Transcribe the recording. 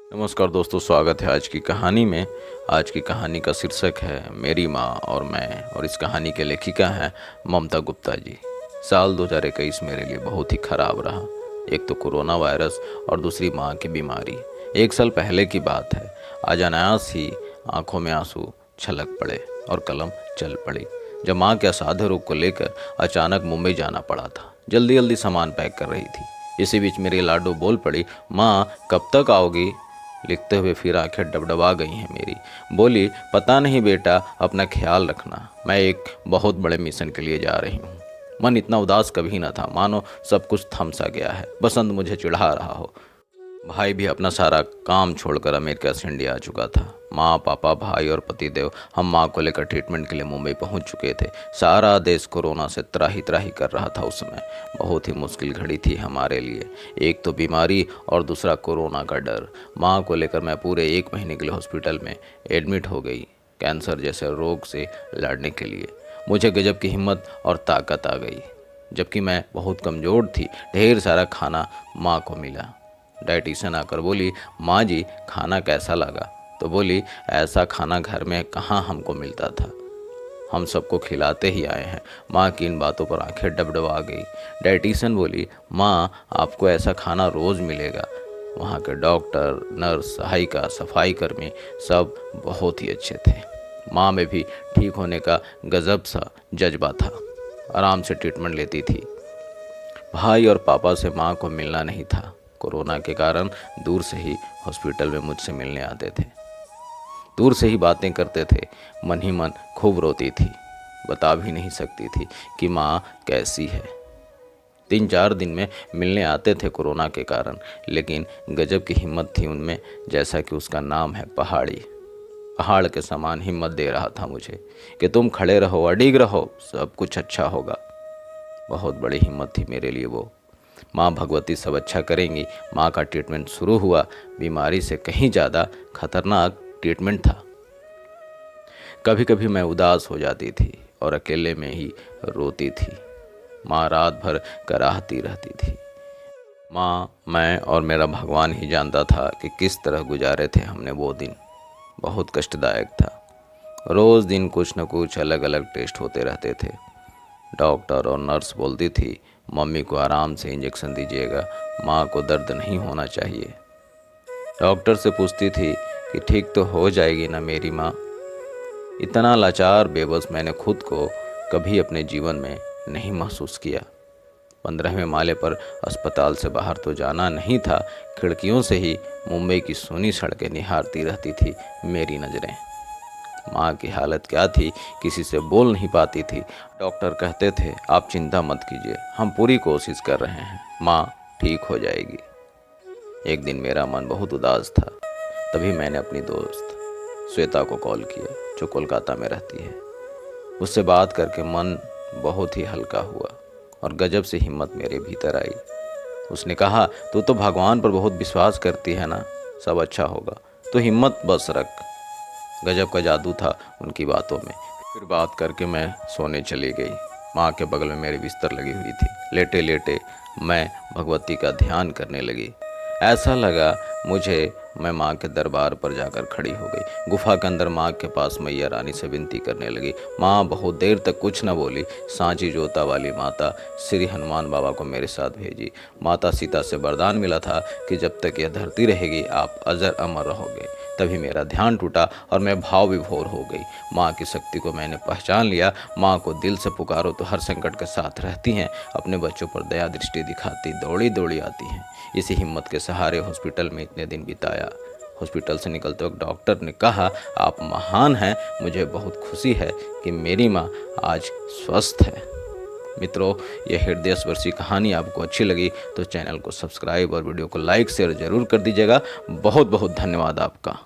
नमस्कार दोस्तों, स्वागत है आज की कहानी में। आज की कहानी का शीर्षक है मेरी माँ और मैं, और इस कहानी के लेखिका हैं ममता गुप्ता जी। साल 2021 मेरे लिए बहुत ही ख़राब रहा। एक तो कोरोना वायरस और दूसरी माँ की बीमारी। एक साल पहले की बात है। आज अनायास ही आंखों में आंसू छलक पड़े और कलम चल पड़ी जब माँ के असाध्य रोग को लेकर अचानक मुंबई जाना पड़ा था। जल्दी जल्दी सामान पैक कर रही थी। इसी बीच मेरी लाडो बोल पड़ी, माँ कब तक आओगी? लिखते हुए फिर आंखें डबडबा गई हैं मेरी। बोली, पता नहीं बेटा, अपना ख्याल रखना, मैं एक बहुत बड़े मिशन के लिए जा रही हूँ। मन इतना उदास कभी न था, मानो सब कुछ थम सा गया है। बसंत मुझे चिढ़ा रहा हो। भाई भी अपना सारा काम छोड़कर अमेरिका से इंडिया आ चुका था। माँ, पापा, भाई और पतिदेव हम माँ को लेकर ट्रीटमेंट के लिए मुंबई पहुंच चुके थे। सारा देश कोरोना से त्राही त्राही कर रहा था उस समय। बहुत ही मुश्किल घड़ी थी हमारे लिए। एक तो बीमारी और दूसरा कोरोना का डर। माँ को लेकर मैं पूरे 1 महीने के लिए हॉस्पिटल में एडमिट हो गई, कैंसर जैसे रोग से लड़ने के लिए। मुझे गजब की हिम्मत और ताकत आ गई। जबकि मैं बहुत कमज़ोर थी। ढेर सारा खाना माँ को मिला। डाइटिशियन आकर बोली, माँ जी खाना कैसा लगा? तो बोली, ऐसा खाना घर में कहाँ हमको मिलता था, हम सबको खिलाते ही आए हैं। माँ की इन बातों पर आंखें डबडबा गई। डाइटिशियन बोली, माँ आपको ऐसा खाना रोज़ मिलेगा। वहाँ के डॉक्टर, नर्स, सहायिका, सफाई कर्मी सब बहुत ही अच्छे थे। माँ में भी ठीक होने का गजब सा जज्बा था। आराम से ट्रीटमेंट लेती थी। भाई और पापा से माँ को मिलना नहीं था। कोरोना के कारण दूर से ही हॉस्पिटल में मुझसे मिलने आते थे। दूर से ही बातें करते थे। मन ही मन खूब रोती थी। बता भी नहीं सकती थी कि माँ कैसी है। 3-4 दिन में मिलने आते थे कोरोना के कारण, लेकिन गजब की हिम्मत थी उनमें। जैसा कि उसका नाम है, पहाड़ी। पहाड़ के समान हिम्मत दे रहा था मुझे कि तुम खड़े रहो, अडिग रहो, सब कुछ अच्छा होगा। बहुत बड़ी हिम्मत थी मेरे लिए वो। माँ भगवती सब अच्छा करेंगी। माँ का ट्रीटमेंट शुरू हुआ। बीमारी से कहीं ज़्यादा खतरनाक ट्रीटमेंट था। कभी कभी मैं उदास हो जाती थी और अकेले में ही रोती थी। माँ रात भर कराहती रहती थी। माँ, मैं और मेरा भगवान ही जानता था कि किस तरह गुजारे थे हमने वो दिन। बहुत कष्टदायक था। रोज़ दिन कुछ न कुछ अलग अलग टेस्ट होते रहते थे। डॉक्टर और नर्स बोलती थी, मम्मी को आराम से इंजेक्शन दीजिएगा, माँ को दर्द नहीं होना चाहिए। डॉक्टर से पूछती थी कि ठीक तो हो जाएगी ना मेरी माँ। इतना लाचार बेबस मैंने खुद को कभी अपने जीवन में नहीं महसूस किया। 15वें माले पर अस्पताल से बाहर तो जाना नहीं था। खिड़कियों से ही मुंबई की सूनी सड़कें निहारती रहती थी मेरी नज़रें। माँ की हालत क्या थी, किसी से बोल नहीं पाती थी। डॉक्टर कहते थे, आप चिंता मत कीजिए, हम पूरी कोशिश कर रहे हैं, माँ ठीक हो जाएगी। एक दिन मेरा मन बहुत उदास था। तभी मैंने अपनी दोस्त श्वेता को कॉल किया, जो कोलकाता में रहती है। उससे बात करके मन बहुत ही हल्का हुआ और गजब से हिम्मत मेरे भीतर आई। उसने कहा, तू तो भगवान पर बहुत विश्वास करती है ना, सब अच्छा होगा, तो हिम्मत बस रख। गजब का जादू था उनकी बातों में। फिर बात करके मैं सोने चली गई। माँ के बगल में मेरी बिस्तर लगी हुई थी। लेटे लेटे मैं भगवती का ध्यान करने लगी। ऐसा लगा मुझे मैं माँ के दरबार पर जाकर खड़ी हो गई। गुफा के अंदर माँ के पास मैया रानी से विनती करने लगी। माँ बहुत देर तक कुछ न बोली। सांची जोता वाली माता श्री हनुमान बाबा को मेरे साथ भेजी। माता सीता से वरदान मिला था कि जब तक यह धरती रहेगी आप अजर अमर रहोगे। तभी मेरा ध्यान टूटा और मैं भाव विभोर हो गई। माँ की शक्ति को मैंने पहचान लिया। माँ को दिल से पुकारो तो हर संकट के साथ रहती हैं। अपने बच्चों पर दया दृष्टि दिखाती दौड़ी दौड़ी आती हैं। इसी हिम्मत के सहारे हॉस्पिटल में इतने दिन बिताया। हॉस्पिटल से निकलते वक्त डॉक्टर ने कहा, आप महान हैं। मुझे बहुत खुशी है कि मेरी माँ आज स्वस्थ है। मित्रों, यह हृदय स्पर्शी कहानी आपको अच्छी लगी तो चैनल को सब्सक्राइब और वीडियो को लाइक शेयर जरूर कर दीजिएगा। बहुत बहुत धन्यवाद आपका।